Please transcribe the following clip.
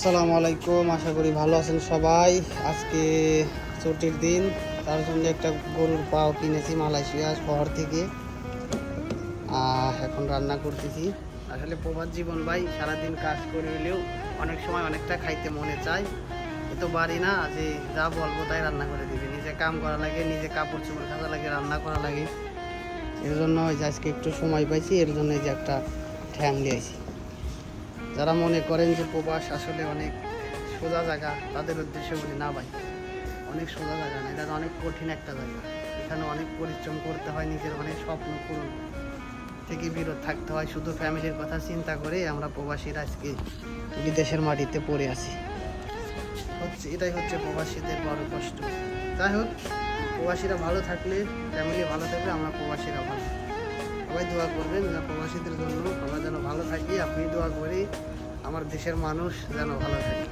আসসালামু আলাইকুম, আশা করি ভালো আছেন সবাই। আজকে ছুটির দিন, তার জন্য একটা গরুর পাও কিনেছি মালয়েশিয়া শহর থেকে। এখন রান্না করতেছি। আসলে প্রবাস জীবন ভাই, সারাদিন কাজ করে হলেও অনেক সময় অনেকটা খাইতে মনে চায়। এ তো বাড়ি না যে যা বলবো তাই রান্না করে দিবে, নিজে কাম করা লাগে, নিজে কাপড় চোপড় কাচা লাগে, রান্না করা লাগে। এর জন্য যে আজকে একটু সময় পাইছি, এর জন্য যে একটা ঠ্যাং নিয়েছি। যারা মনে করেন যে প্রবাস আসলে অনেক সোজা জায়গা, তাদের উদ্দেশ্যে বলি না ভাই, অনেক সোজা জায়গা না, এটা অনেক কঠিন একটা জায়গা। এখানে অনেক পরিশ্রম করতে হয়, নিজের অনেক স্বপ্ন পূরণ থেকে বিরত থাকতে হয়। শুধু ফ্যামিলির কথা চিন্তা করে আমরা প্রবাসীরা আজকে বিদেশের মাটিতে পড়ে আছি। এটাই হচ্ছে প্রবাসীদের বড় কষ্ট। যাই হোক, প্রবাসীরা ভালো থাকলে, ফ্যামিলি ভালো থাকলে আমরা প্রবাসীরা ভালো। সবাই দোয়া করবেন যেন প্রবাসীদের জন্য আমরা যেন ভালো থাকি। আপনি দোয়া করি আমার দেশের মানুষ যেন ভালো থাকে।